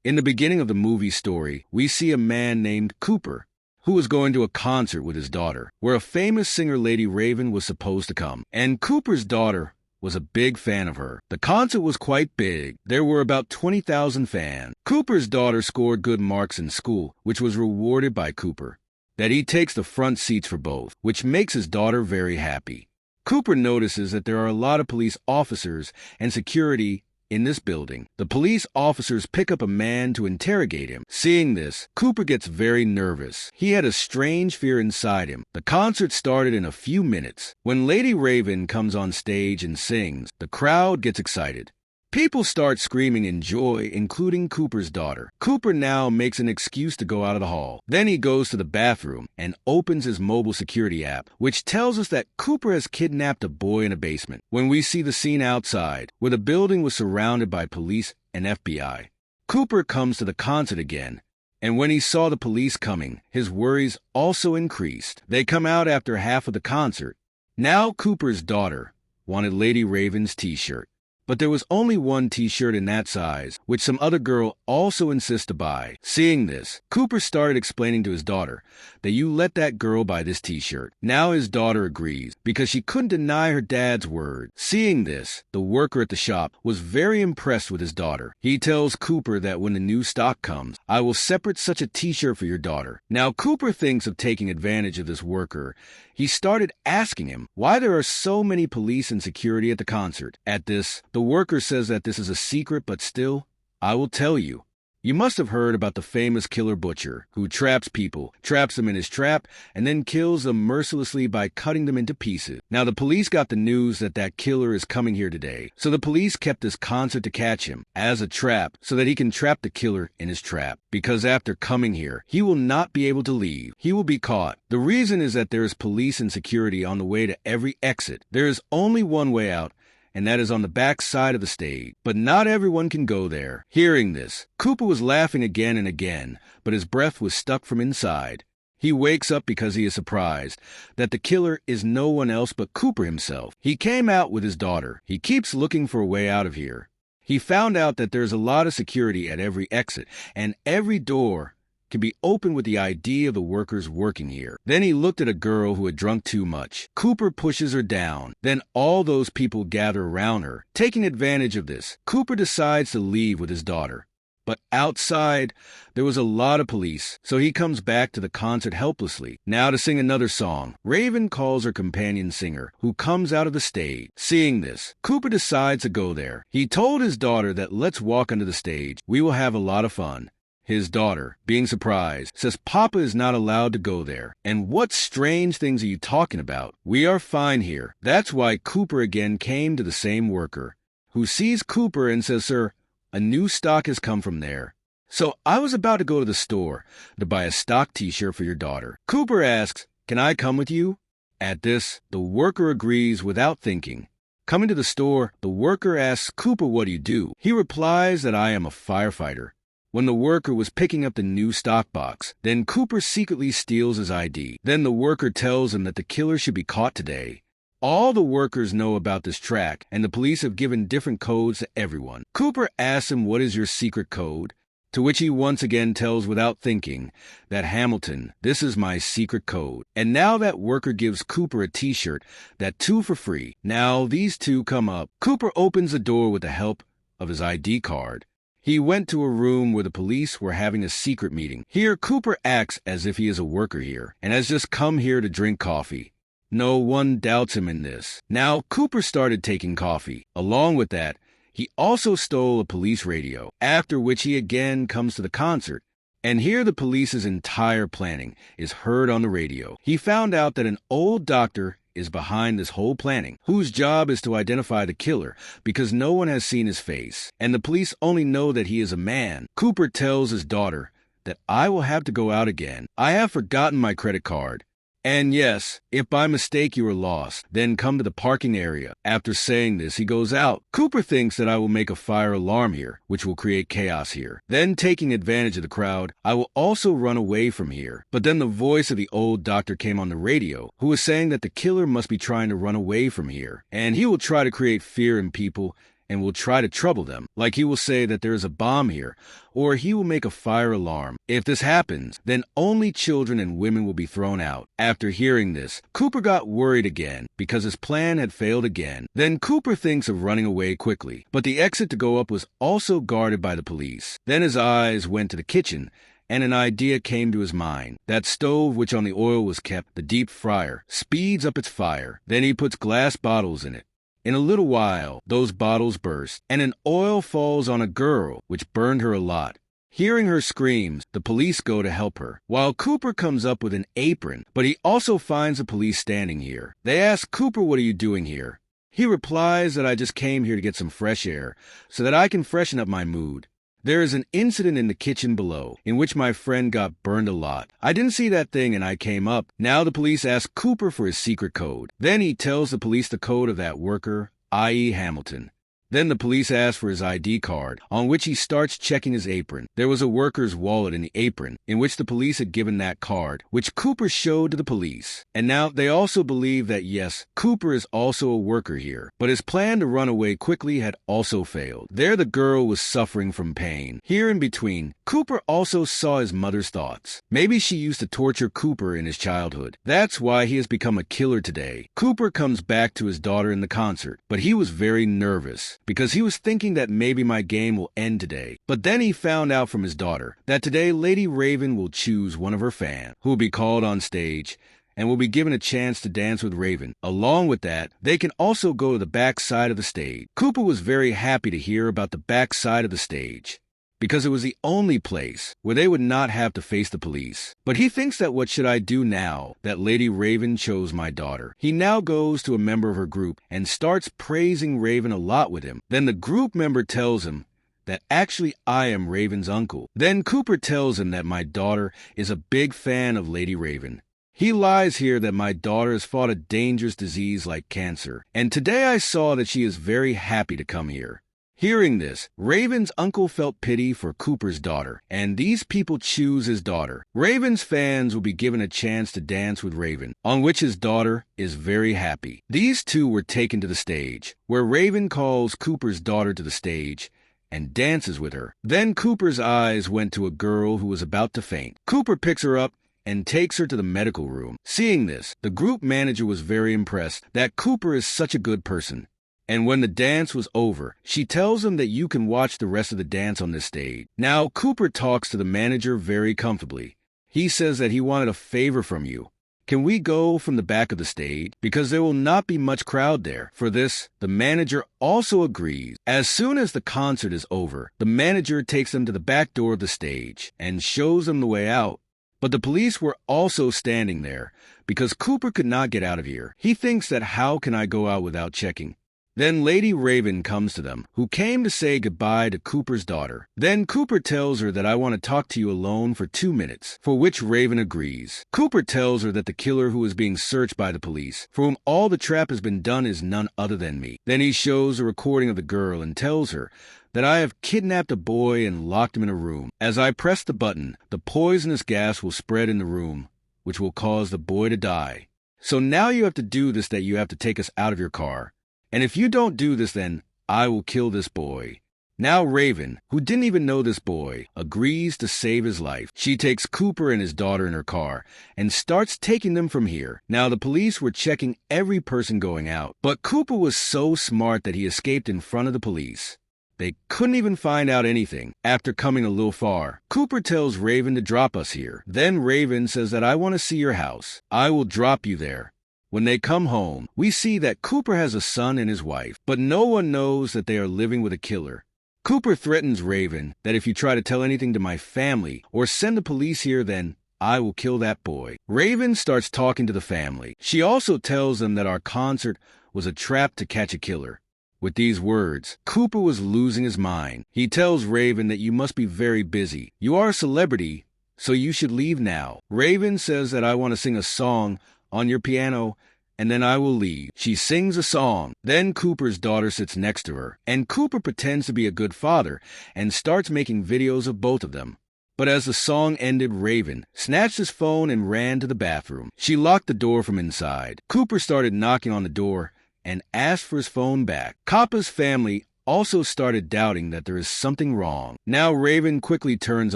In the beginning of the movie story, we see a man named Cooper, who was going to a concert with his daughter, where a famous singer Lady Raven was supposed to come. And Cooper's daughter was a big fan of her. The concert was quite big. There were about 20,000 fans. Cooper's daughter scored good marks in school, which was rewarded by Cooper, that he takes the front seats for both, which makes his daughter very happy. Cooper notices that there are a lot of police officers and security in this building. The police officers pick up a man to interrogate him. Seeing this, Cooper gets very nervous. He had a strange fear inside him. The concert started in a few minutes. When Lady Raven comes on stage and sings, the crowd gets excited. People start screaming in joy, including Cooper's daughter. Cooper now makes an excuse to go out of the hall. Then he goes to the bathroom and opens his mobile security app, which tells us that Cooper has kidnapped a boy in a basement. When we see the scene outside, where the building was surrounded by police and FBI, Cooper comes to the concert again. And when he saw the police coming, his worries also increased. They come out after half of the concert. Now Cooper's daughter wanted Lady Raven's t-shirt. But there was only one t-shirt in that size, which some other girl also insists to buy. Seeing this, Cooper started explaining to his daughter that you let that girl buy this t-shirt. Now his daughter agrees, because she couldn't deny her dad's word. Seeing this, the worker at the shop was very impressed with his daughter. He tells Cooper that when the new stock comes, I will separate such a t-shirt for your daughter. Now Cooper thinks of taking advantage of this worker. He started asking him why there are so many police and security at the concert. At this, the worker says that this is a secret, but still, I will tell you. You must have heard about the famous killer butcher who traps people, traps them in his trap, and then kills them mercilessly by cutting them into pieces. Now, the police got the news that that killer is coming here today, so the police kept this concert to catch him as a trap so that he can trap the killer in his trap. Because after coming here, he will not be able to leave. He will be caught. The reason is that there is police and security on the way to every exit. There is only one way out, and that is on the back side of the stage. But not everyone can go there. Hearing this, Cooper was laughing again and again, but his breath was stuck from inside. He wakes up because he is surprised that the killer is no one else but Cooper himself. He came out with his daughter. He keeps looking for a way out of here. He found out that there's a lot of security at every exit, and every door can be opened with the ID of the workers working here. Then he looked at a girl who had drunk too much. Cooper pushes her down. Then all those people gather around her. Taking advantage of this, Cooper decides to leave with his daughter. But outside, there was a lot of police, so he comes back to the concert helplessly, now to sing another song. Raven calls her companion singer, who comes out of the stage. Seeing this, Cooper decides to go there. He told his daughter that let's walk under the stage. We will have a lot of fun. His daughter, being surprised, says Papa is not allowed to go there. And what strange things are you talking about? We are fine here. That's why Cooper again came to the same worker, who sees Cooper and says, Sir, a new stock has come from there. So I was about to go to the store to buy a stock t-shirt for your daughter. Cooper asks, Can I come with you? At this, the worker agrees without thinking. Coming to the store, the worker asks Cooper what do you do. He replies that I am a firefighter. When the worker was picking up the new stock box, then Cooper secretly steals his ID. Then the worker tells him that the killer should be caught today. All the workers know about this track, and the police have given different codes to everyone. Cooper asks him what is your secret code, to which he once again tells without thinking that Hamilton, this is my secret code. And now that worker gives Cooper a t-shirt, that 2 for free. Now these two come up. Cooper opens the door with the help of his ID card. He went to a room where the police were having a secret meeting. Here, Cooper acts as if he is a worker here and has just come here to drink coffee. No one doubts him in this. Now, Cooper started taking coffee. Along with that, he also stole a police radio, after which he again comes to the concert. And here the police's entire planning is heard on the radio. He found out that an old doctor is behind this whole planning, whose job is to identify the killer because no one has seen his face, and the police only know that he is a man. Cooper tells his daughter that I will have to go out again. I have forgotten my credit card. And yes, if by mistake you are lost, then come to the parking area. After saying this, he goes out. Cooper thinks that I will make a fire alarm here, which will create chaos here. Then, taking advantage of the crowd, I will also run away from here. But then the voice of the old doctor came on the radio, who was saying that the killer must be trying to run away from here, and he will try to create fear in people and will try to trouble them, like he will say that there is a bomb here, or he will make a fire alarm. If this happens, then only children and women will be thrown out. After hearing this, Cooper got worried again because his plan had failed again. Then Cooper thinks of running away quickly, but the exit to go up was also guarded by the police. Then his eyes went to the kitchen, and an idea came to his mind. That stove which on the oil was kept, the deep fryer, speeds up its fire. Then he puts glass bottles in it. In a little while, those bottles burst, and an oil falls on a girl, which burned her a lot. Hearing her screams, the police go to help her, while Cooper comes up with an apron, but he also finds the police standing here. They ask Cooper, "What are you doing here?" He replies that I just came here to get some fresh air, so that I can freshen up my mood. There is an incident in the kitchen below, in which my friend got burned a lot. I didn't see that thing and I came up. Now the police ask Cooper for his secret code. Then he tells the police the code of that worker, i.e. Hamilton. Then the police ask for his ID card, on which he starts checking his apron. There was a worker's wallet in the apron, in which the police had given that card, which Cooper showed to the police. And now they also believe that yes, Cooper is also a worker here, but his plan to run away quickly had also failed. There the girl was suffering from pain. Here in between, Cooper also saw his mother's thoughts. Maybe she used to torture Cooper in his childhood. That's why he has become a killer today. Cooper comes back to his daughter in the concert, but he was very nervous, because he was thinking that maybe my game will end today. But then he found out from his daughter that today Lady Raven will choose one of her fans, who will be called on stage and will be given a chance to dance with Raven. Along with that, they can also go to the back side of the stage. Cooper was very happy to hear about the back side of the stage, because it was the only place where they would not have to face the police. But he thinks that what should I do now that Lady Raven chose my daughter? He now goes to a member of her group and starts praising Raven a lot with him. Then the group member tells him that actually I am Raven's uncle. Then Cooper tells him that my daughter is a big fan of Lady Raven. He lies here that my daughter has fought a dangerous disease like cancer, and today I saw that she is very happy to come here. Hearing this, Raven's uncle felt pity for Cooper's daughter, and these people choose his daughter. Raven's fans will be given a chance to dance with Raven, on which his daughter is very happy. These two were taken to the stage, where Raven calls Cooper's daughter to the stage and dances with her. Then Cooper's eyes went to a girl who was about to faint. Cooper picks her up and takes her to the medical room. Seeing this, the group manager was very impressed that Cooper is such a good person. And when the dance was over, she tells him that you can watch the rest of the dance on this stage. Now, Cooper talks to the manager very comfortably. He says that he wanted a favor from you. Can we go from the back of the stage? Because there will not be much crowd there. For this, the manager also agrees. As soon as the concert is over, the manager takes them to the back door of the stage and shows them the way out. But the police were also standing there because Cooper could not get out of here. He thinks that how can I go out without checking? Then Lady Raven comes to them, who came to say goodbye to Cooper's daughter. Then Cooper tells her that I want to talk to you alone for 2 minutes, for which Raven agrees. Cooper tells her that the killer who is being searched by the police, for whom all the trap has been done, is none other than me. Then he shows a recording of the girl and tells her that I have kidnapped a boy and locked him in a room. As I press the button, the poisonous gas will spread in the room, which will cause the boy to die. So now you have to do this, that you have to take us out of your car. And if you don't do this, then I will kill this boy. Now Raven, who didn't even know this boy, agrees to save his life. She takes Cooper and his daughter in her car and starts taking them from here. Now the police were checking every person going out, but Cooper was so smart that he escaped in front of the police. They couldn't even find out anything. After coming a little far, Cooper tells Raven to drop us here. Then Raven says that I want to see your house. I will drop you there. When they come home, we see that Cooper has a son and his wife, but no one knows that they are living with a killer. Cooper threatens Raven that if you try to tell anything to my family or send the police here, then I will kill that boy. Raven starts talking to the family. She also tells them that our concert was a trap to catch a killer. With these words, Cooper was losing his mind. He tells Raven that you must be very busy. You are a celebrity, so you should leave now. Raven says that I want to sing a song on your piano, and then I will leave. She sings a song. Then Cooper's daughter sits next to her, and Cooper pretends to be a good father and starts making videos of both of them. But as the song ended, Raven snatched his phone and ran to the bathroom. She locked the door from inside. Cooper started knocking on the door and asked for his phone back. Coppa's family also started doubting that there is something wrong. Now Raven quickly turns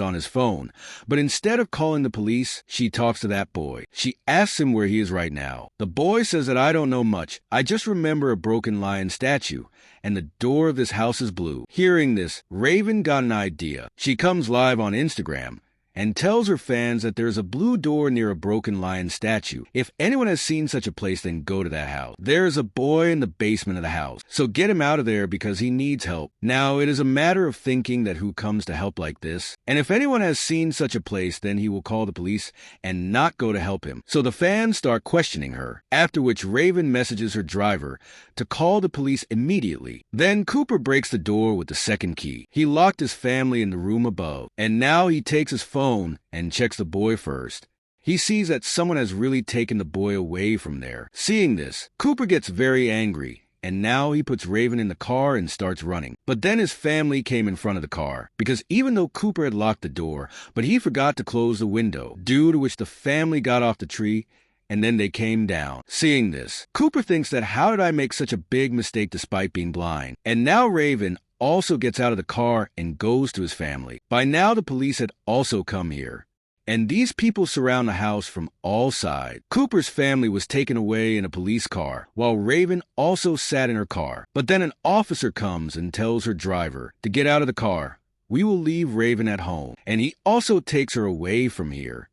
on his phone, but instead of calling the police, she talks to that boy. She asks him where he is right now. The boy says that I don't know much. I just remember a broken lion statue, and the door of this house is blue. Hearing this, Raven got an idea. She comes live on Instagram and tells her fans that there's a blue door near a broken lion statue. If anyone has seen such a place, then go to that house. There's a boy in the basement of the house, so get him out of there because he needs help. Now, it is a matter of thinking that who comes to help like this, and if anyone has seen such a place, then he will call the police and not go to help him. So the fans start questioning her, after which Raven messages her driver to call the police immediately. Then Cooper breaks the door with the second key. He locked his family in the room above, and now he takes his phone and checks the boy first. He sees that someone has really taken the boy away from there. Seeing this, Cooper gets very angry, and now he puts Raven in the car and starts running. But then his family came in front of the car, because even though Cooper had locked the door, but he forgot to close the window, due to which the family got off the tree, and then they came down. Seeing this, Cooper thinks that how did I make such a big mistake despite being blind? And now Raven also gets out of the car and goes to his family. By now the police had also come here, and these people surround the house from all sides. Cooper's family was taken away in a police car, while Raven also sat in her car. But then an officer comes and tells her driver to get out of the car. We will leave Raven at home, and he also takes her away from here.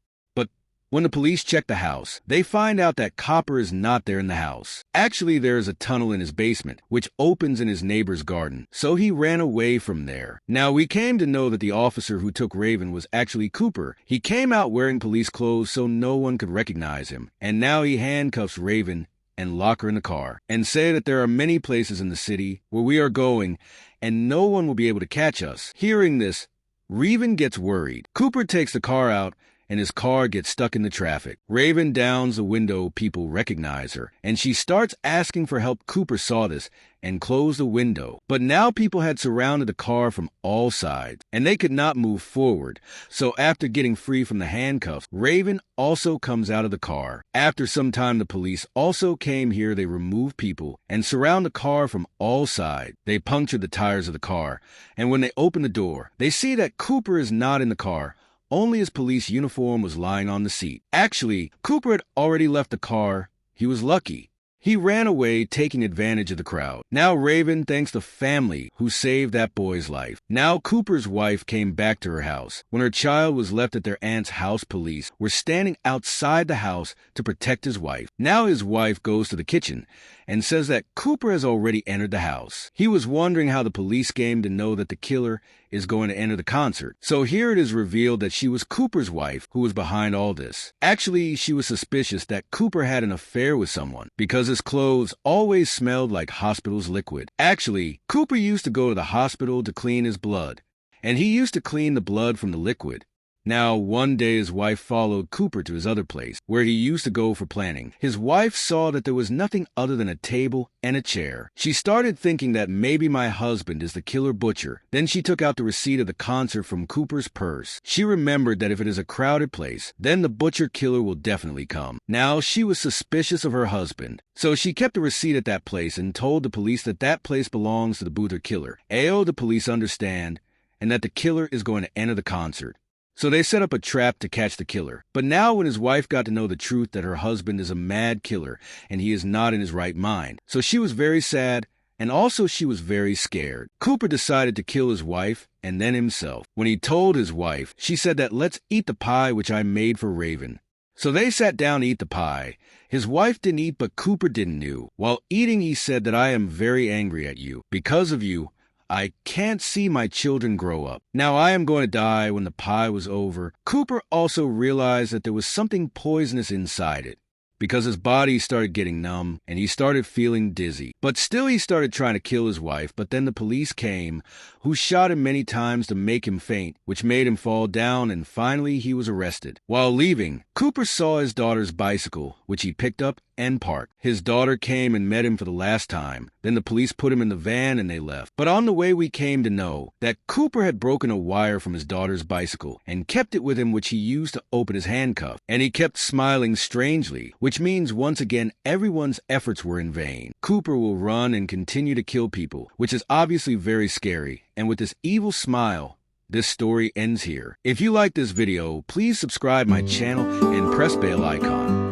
When the police check the house, they find out that Copper is not there in the house. Actually, there is a tunnel in his basement, which opens in his neighbor's garden, so he ran away from there. Now, we came to know that the officer who took Raven was actually Cooper. He came out wearing police clothes so no one could recognize him, and now he handcuffs Raven and lock her in the car, and say that there are many places in the city where we are going, and no one will be able to catch us. Hearing this, Raven gets worried. Cooper takes the car out, and his car gets stuck in the traffic. Raven downs the window, people recognize her, and she starts asking for help. Cooper saw this and closed the window. But now people had surrounded the car from all sides, and they could not move forward. So after getting free from the handcuffs, Raven also comes out of the car. After some time, the police also came here. They remove people and surround the car from all sides. They puncture the tires of the car, and when they open the door, they see that Cooper is not in the car. Only his police uniform was lying on the seat. Actually, Cooper had already left the car. He was lucky. He ran away, taking advantage of the crowd. Now Raven thanks the family who saved that boy's life. Now Cooper's wife came back to her house. When her child was left at their aunt's house, police were standing outside the house to protect his wife. Now his wife goes to the kitchen and says that Cooper has already entered the house. He was wondering how the police came to know that the killer is going to enter the concert. So here it is revealed that she was Cooper's wife who was behind all this. Actually, she was suspicious that Cooper had an affair with someone because his clothes always smelled like hospital's liquid. Actually, Cooper used to go to the hospital to clean his blood, and he used to clean the blood from the liquid. Now, one day his wife followed Cooper to his other place, where he used to go for planning. His wife saw that there was nothing other than a table and a chair. She started thinking that maybe my husband is the killer butcher. Then she took out the receipt of the concert from Cooper's purse. She remembered that if it is a crowded place, then the butcher killer will definitely come. Now, she was suspicious of her husband, so she kept the receipt at that place and told the police that that place belongs to the butcher killer. The police understand, and that the killer is going to enter the concert. So they set up a trap to catch the killer. But now when his wife got to know the truth that her husband is a mad killer and he is not in his right mind, so she was very sad, and also she was very scared. Cooper decided to kill his wife and then himself. When he told his wife, she said that let's eat the pie which I made for Raven. So they sat down to eat the pie. His wife didn't eat, but Cooper didn't know. While eating, he said that I am very angry at you. Because of you, I can't see my children grow up. Now I am going to die. When the pie was over, Cooper also realized that there was something poisonous inside it, because his body started getting numb and he started feeling dizzy. But still he started trying to kill his wife, but then the police came, who shot him many times to make him faint, which made him fall down, and finally he was arrested. While leaving, Cooper saw his daughter's bicycle, which he picked up and parked. His daughter came and met him for the last time. Then the police put him in the van and they left. But on the way we came to know that Cooper had broken a wire from his daughter's bicycle and kept it with him, which he used to open his handcuff. And he kept smiling strangely which means once again everyone's efforts were in vain. Cooper will run and continue to kill people, which is obviously very scary, and with this evil smile, this story ends here. If you like this video, please subscribe my channel and press bell icon.